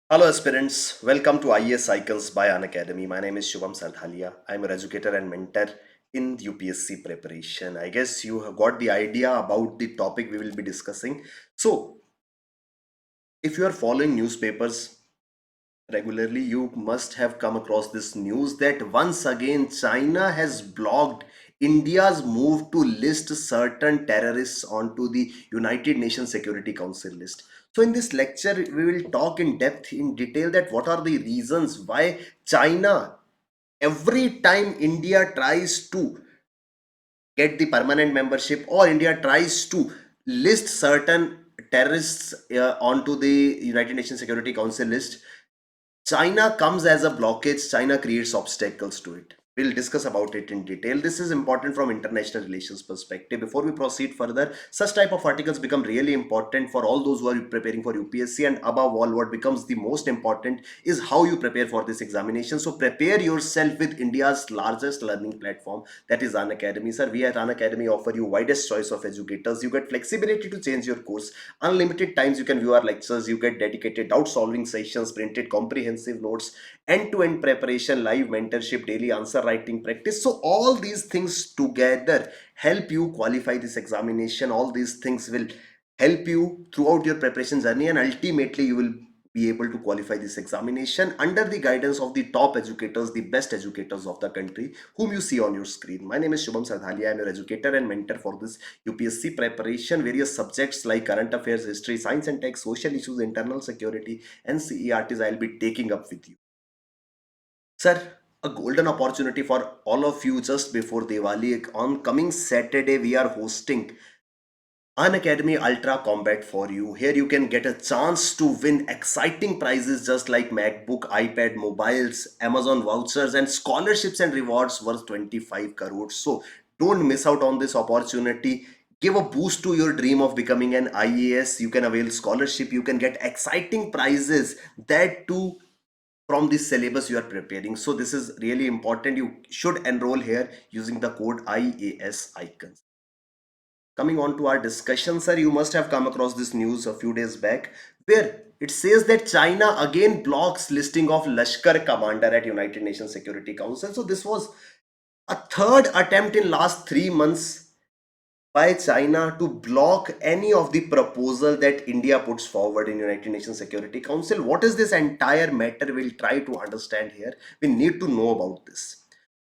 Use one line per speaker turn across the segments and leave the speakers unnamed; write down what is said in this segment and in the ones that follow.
Hello aspirants, welcome to IAS Icons by Unacademy. My name is Shubham Sardhalia. I'm a educator and mentor in UPSC preparation. I guess you have got the idea about the topic we will be discussing. So, if you are following newspapers regularly, you must have come across this news that once again China has blocked India's move to list certain terrorists onto the United Nations Security Council list. So in this lecture, we will talk in depth, in detail, that what are the reasons why China, every time India tries to get the permanent membership or India tries to list certain terrorists onto the United Nations Security Council list, China comes as a blockage, China creates obstacles to it. We'll discuss about it in detail. This is important from international relations perspective. Before we proceed further, such type of articles become really important for all those who are preparing for UPSC, and above all, what becomes the most important is how you prepare for this examination. So prepare yourself with India's largest learning platform, that is Unacademy. Sir, we at Unacademy offer you widest choice of educators. You get flexibility to change your course, unlimited times you can view our lectures, you get dedicated doubt solving sessions, printed comprehensive notes, end-to-end preparation, live mentorship, daily answer writing practice. So all these things together help you qualify this examination. All these things will help you throughout your preparation journey, and ultimately you will be able to qualify this examination under the guidance of the top educators, the best educators of the country, whom you see on your screen. My name is Shubham Sardhalia. I'm your educator and mentor for this UPSC preparation. Various subjects like current affairs, history, science and tech, social issues, internal security, and CERTs I'll be taking up with you. Sir, a golden opportunity for all of you just before Diwali. On coming Saturday, we are hosting Unacademy Ultra Combat for you. Here you can get a chance to win exciting prizes just like MacBook, iPad, mobiles, Amazon vouchers, and scholarships and rewards worth 25 crores. So don't miss out on this opportunity. Give a boost to your dream of becoming an IAS. You can avail scholarship. You can get exciting prizes. That too from the syllabus you are preparing. So this is really important. You should enroll here using the code IAS Icons. Coming on to our discussion, sir, you must have come across this news a few days back where it says that China again blocks listing of Lashkar commander at United Nations Security Council. So this was a third attempt in last 3 months by China to block any of the proposal that India puts forward in United Nations Security Council. What is this entire matter? We'll try to understand here. We need to know about this.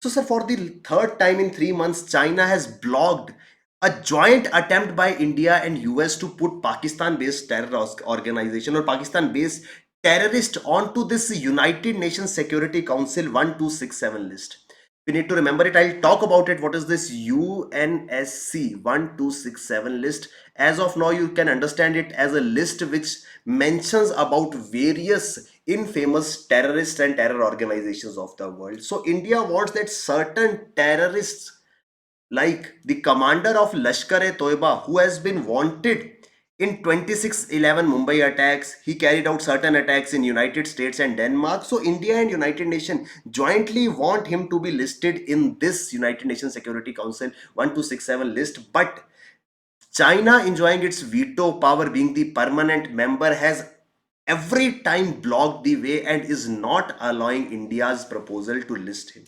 So, sir, for the third time in 3 months, China has blocked a joint attempt by India and US to put Pakistan-based terror organization or Pakistan-based terrorist onto this United Nations Security Council 1267 list. We need to remember it. I'll talk about it. What is this UNSC 1267 list? As of now, you can understand it as a list which mentions about various infamous terrorists and terror organizations of the world. So India wants that certain terrorists, like the commander of Lashkar-e-Taiba, who has been wanted in 2611 Mumbai attacks. He carried out certain attacks in United States and Denmark. So India and United Nations jointly want him to be listed in this United Nations Security Council 1267 list. But China, enjoying its veto power, being the permanent member, has every time blocked the way and is not allowing India's proposal to list him.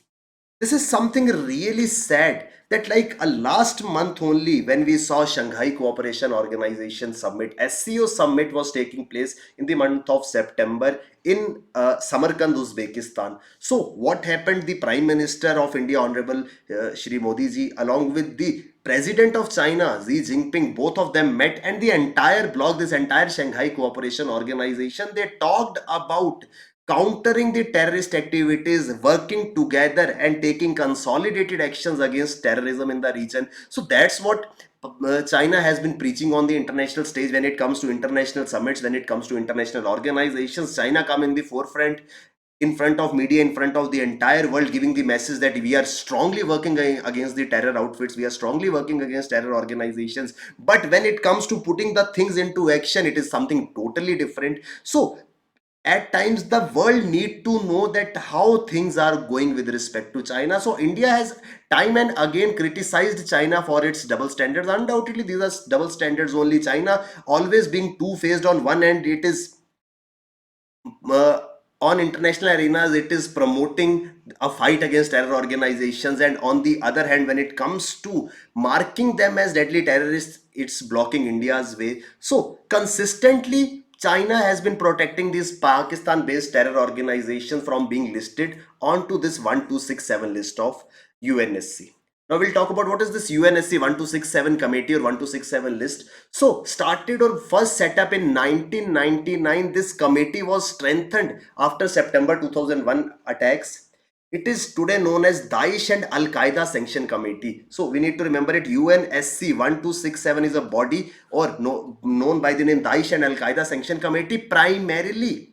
This is something really sad that like a last month only, when we saw Shanghai Cooperation Organization Summit, SCO Summit was taking place in the month of September in Samarkand, Uzbekistan. So what happened? The Prime Minister of India, Honorable Shri Modi ji, along with the President of China, Xi Jinping, both of them met, and the entire bloc, this entire Shanghai Cooperation Organization, they talked about countering the terrorist activities, working together and taking consolidated actions against terrorism in the region. So that's what China has been preaching on the international stage. When it comes to international summits, when it comes to international organizations, China come in the forefront, in front of media, in front of the entire world, giving the message that we are strongly working against the terror outfits, we are strongly working against terror organizations. But when it comes to putting the things into action, it is something totally different. So at times the world need to know that how things are going with respect to China. So India has time and again criticized China for its double standards. Undoubtedly these are double standards only. China always being two-faced. On one end it is uh, on international arenas it is promoting a fight against terror organizations, and on the other hand when it comes to marking them as deadly terrorists, it's blocking India's way. So consistently China has been protecting these Pakistan based terror organizations from being listed onto this 1267 list of UNSC. Now we'll talk about what is this UNSC 1267 committee or 1267 list. So started or first set up in 1999. This committee was strengthened after September 2001 attacks. It is today known as Daesh and Al Qaeda Sanction Committee. So we need to remember it. UNSC 1267 is a body or known by the name Daesh and Al Qaeda Sanction Committee, primarily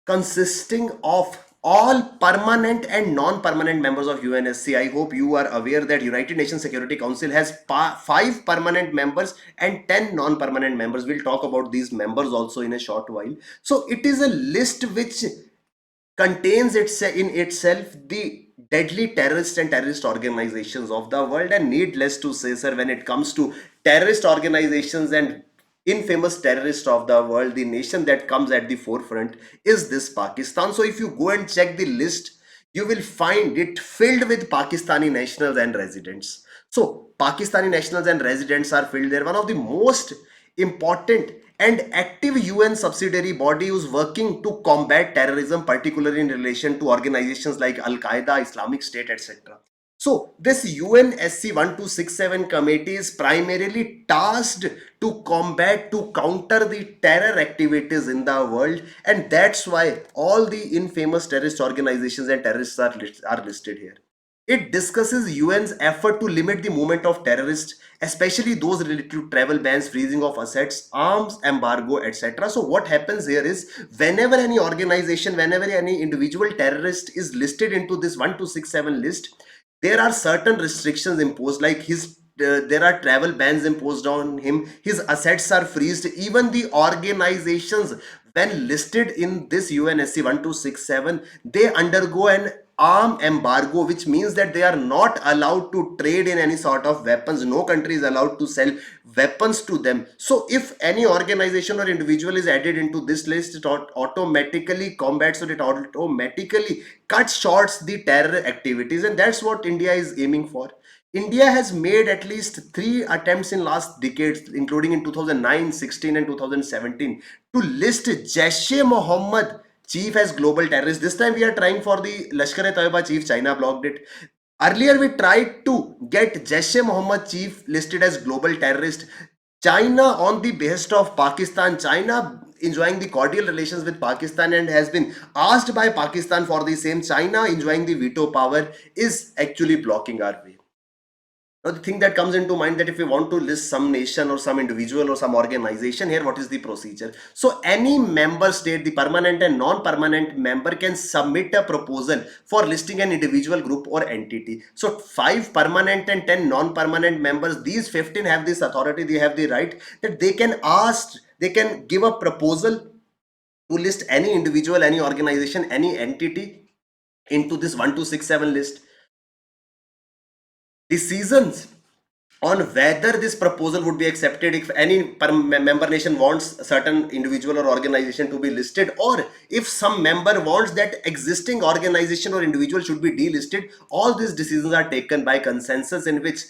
consisting of all permanent and non-permanent members of UNSC. I hope you are aware that United Nations Security Council has 5 permanent members and 10 non-permanent members. We'll talk about these members also in a short while. So it is a list which contains in itself the deadly terrorist and terrorist organizations of the world. And needless to say, sir, when it comes to terrorist organizations and infamous terrorist of the world, the nation that comes at the forefront is this Pakistan. So if you go and check the list, you will find it filled with Pakistani nationals and residents. So Pakistani nationals and residents are filled there. One of the most important and active UN subsidiary body who's working to combat terrorism, particularly in relation to organizations like Al Qaeda, Islamic State, etc. So this UNSC 1267 committee is primarily tasked to combat, to counter the terror activities in the world, and that's why all the infamous terrorist organizations and terrorists are listed here. It discusses UN's effort to limit the movement of terrorists, especially those related to travel bans, freezing of assets, arms embargo, etc. So what happens here is whenever any organization, whenever any individual terrorist is listed into this 1267 list, there are certain restrictions imposed, like there are travel bans imposed on him, his assets are freezed. Even the organizations, when listed in this UNSC 1267, they undergo an arm embargo, which means that they are not allowed to trade in any sort of weapons. No country is allowed to sell weapons to them. So if any organization or individual is added into this list, it automatically combats, or it automatically cuts shorts the terror activities, and that's what India is aiming for. India has made at least 3 attempts in last decades, including in 2009, 16 and 2017, to list Jaish-e-Mohammed chief as global terrorist. This time we are trying for the Lashkar-e-Taiba chief. China blocked it. Earlier we tried to get Jaish-e-Mohammed chief listed as global terrorist. China, on the behest of Pakistan, China enjoying the cordial relations with Pakistan and has been asked by Pakistan for the same. China enjoying the veto power is actually blocking our way. Now, the thing that comes into mind, that if we want to list some nation or some individual or some organization here, what is the procedure? So any member state, the permanent and non-permanent member, can submit a proposal for listing an individual, group or entity. So 5 permanent and 10 non-permanent members, these 15 have this authority, they have the right that they can give a proposal to list any individual, any organization, any entity into this 1267 list. Decisions on whether this proposal would be accepted, if any member nation wants a certain individual or organization to be listed, or if some member wants that existing organization or individual should be delisted, all these decisions are taken by consensus, in which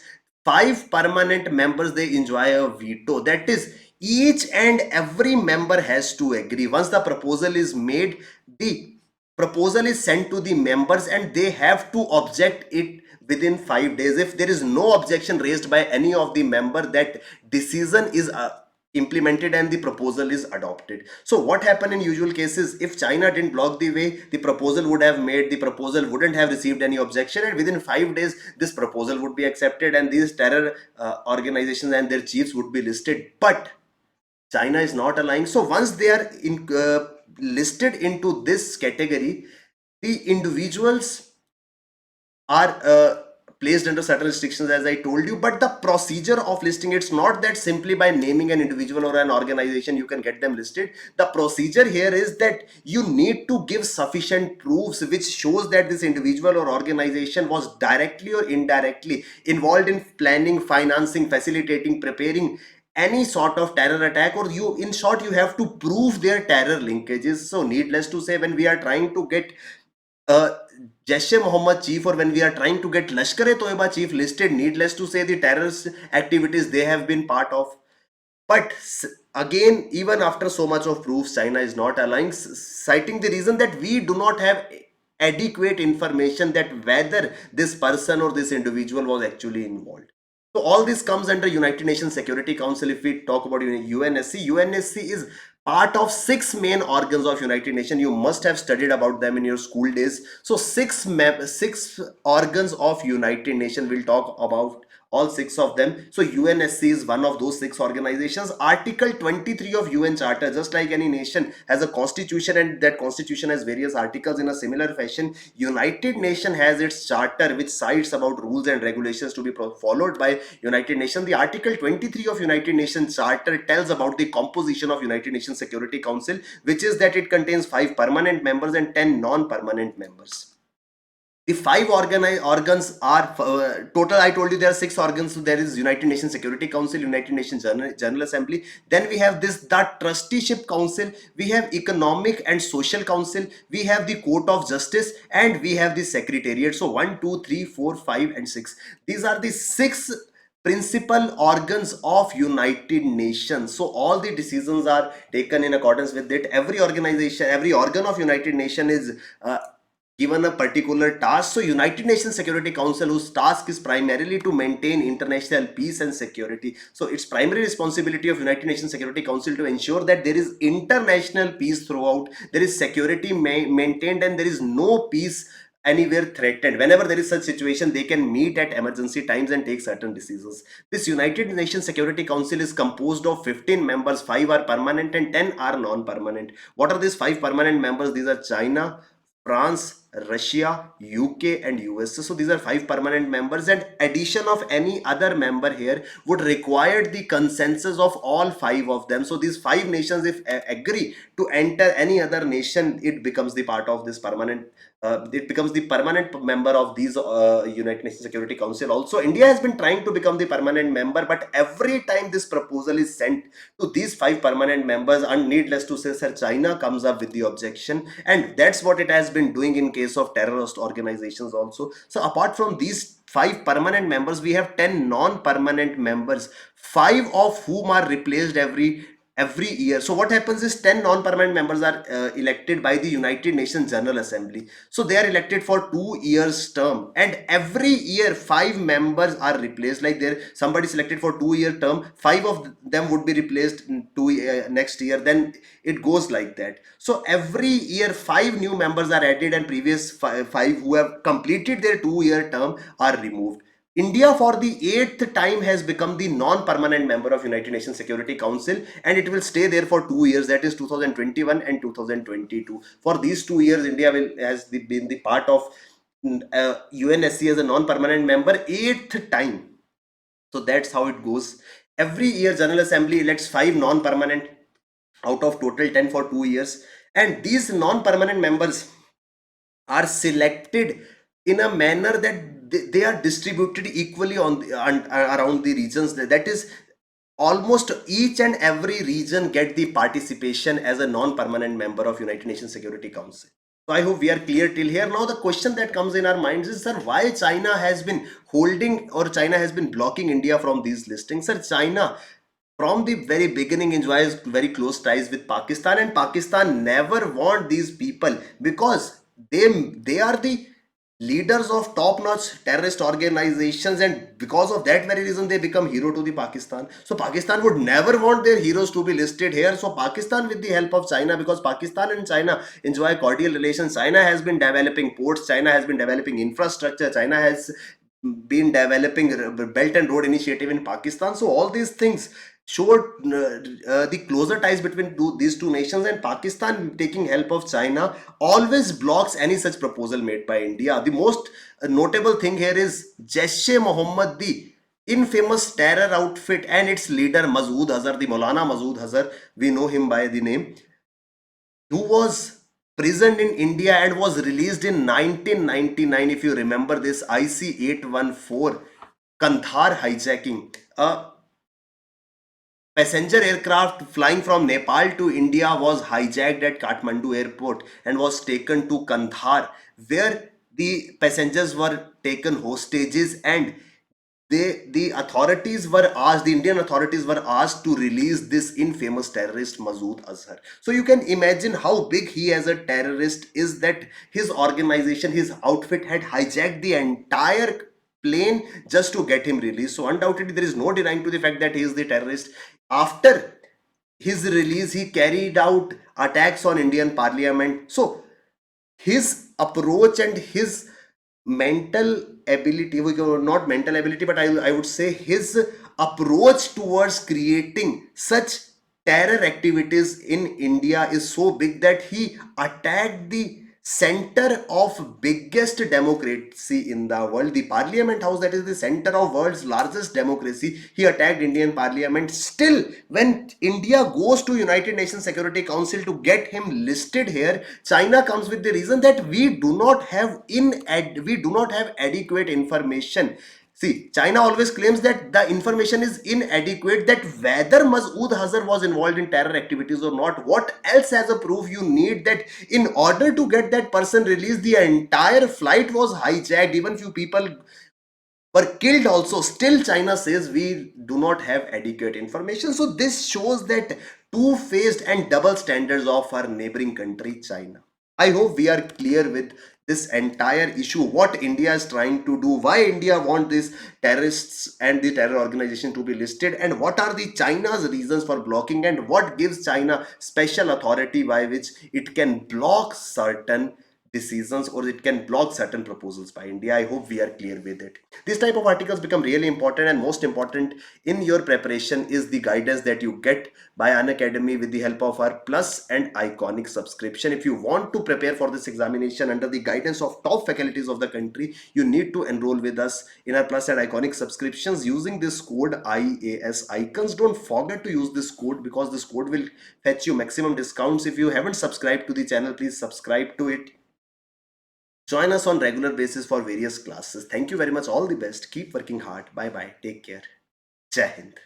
5 permanent members, they enjoy a veto. That is, each and every member has to agree. Once the proposal is made, the proposal is sent to the members and they have to object it within 5 days. If there is no objection raised by any of the member, that decision is implemented and the proposal is adopted. So what happened in usual cases, if China didn't block the way, the proposal would have made, the proposal wouldn't have received any objection, and within 5 days this proposal would be accepted and these terror organizations and their chiefs would be listed. But China is not allowing. So once they are listed into this category, the individuals are placed under certain restrictions, as I told you. But the procedure of listing, it's not that simply by naming an individual or an organization you can get them listed. The procedure here is that you need to give sufficient proofs which shows that this individual or organization was directly or indirectly involved in planning, financing, facilitating, preparing any sort of terror attack, or you, in short, you have to prove their terror linkages. So needless to say, when we are trying to get uh, Jaish Mohammed chief, or when we are trying to get Lashkar-e-Taiba chief listed, needless to say the terrorist activities they have been part of. But again, even after so much of proofs, China is not allowing, citing the reason that we do not have adequate information that whether this person or this individual was actually involved. So all this comes under United Nations Security Council. If we talk about UNSC, UNSC is part of six main organs of United Nations. You must have studied about them in your school days. So six organs of United Nations. We'll talk about all six of them. So UNSC is one of those six organizations. Article 23 of UN Charter, just like any nation has a constitution, and that constitution has various articles, in a similar fashion, United Nations has its charter which cites about rules and regulations to be followed by United Nations. The Article 23 of United Nations Charter tells about the composition of United Nations Security Council, which is that it contains 5 permanent members and 10 non-permanent members. The five organs are total. I told you there are six organs. So there is United Nations Security Council, United Nations General Assembly. Then we have the Trusteeship Council. We have Economic and Social Council. We have the Court of Justice, and we have the Secretariat. So 1, 2, 3, 4, 5, and 6. These are the six principal organs of United Nations. So all the decisions are taken in accordance with it. Every organization, every organ of United Nations is given a particular task. So United Nations Security Council, whose task is primarily to maintain international peace and security. So it's primary responsibility of United Nations Security Council to ensure that there is international peace throughout, there is security maintained, and there is no peace anywhere threatened. Whenever there is such situation, they can meet at emergency times and take certain decisions. This United Nations Security Council is composed of 15 members. 5 are permanent and 10 are non-permanent. What are these 5 permanent members? These are China, France, Russia, UK, and US. So these are 5 permanent members, and addition of any other member here would require the consensus of all 5 of them. So these 5 nations, if agree to enter any other nation, it becomes the part of this permanent. It becomes the permanent member of these United Nations Security Council. Also, India has been trying to become the permanent member, but every time this proposal is sent to these 5 permanent members, and needless to say, sir, China comes up with the objection, and that's what it has been doing in case of terrorist organizations also. So apart from these 5 permanent members, we have 10 non-permanent members, 5 of whom are replaced every year. So what happens is 10 non-permanent members are elected by the United Nations General Assembly. So they are elected for 2 years term, and every year 5 members are replaced. Like there, somebody selected for 2 year term, 5 of them would be replaced in next year. Then it goes like that. So every year 5 new members are added, and previous 5 who have completed their 2 year term are removed. India for the 8th time has become the non-permanent member of United Nations Security Council, and it will stay there for 2 years, that is 2021 and 2022. For these 2 years, India has been the part of UNSC as a non-permanent member 8th time. So that's how it goes. Every year General Assembly elects 5 non-permanent out of total 10 for 2 years, and these non-permanent members are selected in a manner that they are distributed equally around the regions. That is, almost each and every region get the participation as a non-permanent member of United Nations Security Council. So I hope we are clear till here. Now the question that comes in our minds is, sir, why China has been holding, or China has been blocking India from these listings? Sir, China from the very beginning enjoys very close ties with Pakistan, and Pakistan never want these people because they are the leaders of top-notch terrorist organizations, and because of that very reason they become hero to the Pakistan. So Pakistan would never want their heroes to be listed here. So Pakistan, with the help of China, because Pakistan and China enjoy cordial relations, China has been developing ports, China has been developing infrastructure, China has been developing belt and road initiative in Pakistan. So all these things showed the closer ties between these two nations, and Pakistan, taking help of China, always blocks any such proposal made by India. The most notable thing here is Jaish-e-Mohammed, the infamous terror outfit, and its leader Masood Azhar, the Maulana Masood Azhar, we know him by the name, who was prisoned in India and was released in 1999. If you remember this IC 814 Kandahar hijacking. passenger aircraft flying from Nepal to India was hijacked at Kathmandu airport and was taken to Kandahar, where the passengers were taken hostages, and the Indian authorities were asked to release this infamous terrorist Masood Azhar. So you can imagine how big he as a terrorist is, that his organization, his outfit had hijacked the entire plane just to get him released. So undoubtedly there is no denying to the fact that he is the terrorist. After his release, he carried out attacks on Indian parliament. So his approach and his mental ability, not mental ability, but I would say his approach towards creating such terror activities in India is so big that he attacked the center of biggest democracy in the world, the parliament house, that is the center of world's largest democracy. He attacked Indian parliament. Still, when India goes to United Nations Security Council to get him listed here, China comes with the reason that we do not have adequate information. See, China always claims that the information is inadequate, that whether Masood Azhar was involved in terror activities or not, what else as a proof you need, that in order to get that person released, the entire flight was hijacked, even few people were killed also. Still China says we do not have adequate information. So this shows that two-faced and double standards of our neighboring country China. I hope we are clear with this entire issue, what India is trying to do, why India want these terrorists and the terror organization to be listed, and what are the China's reasons for blocking, and what gives China special authority by which it can block certain decisions, or it can block certain proposals by India. I hope we are clear with it. These type of articles become really important, and most important in your preparation is the guidance that you get by Unacademy with the help of our Plus and Iconic subscription. If you want to prepare for this examination under the guidance of top faculties of the country, you need to enroll with us in our Plus and Iconic subscriptions using this code IAS Icons. Don't forget to use this code, because this code will fetch you maximum discounts. If you haven't subscribed to the channel, please subscribe to it. Join us on regular basis for various classes. Thank you very much. All the best. Keep working hard. Bye bye. Take care. Jai Hind.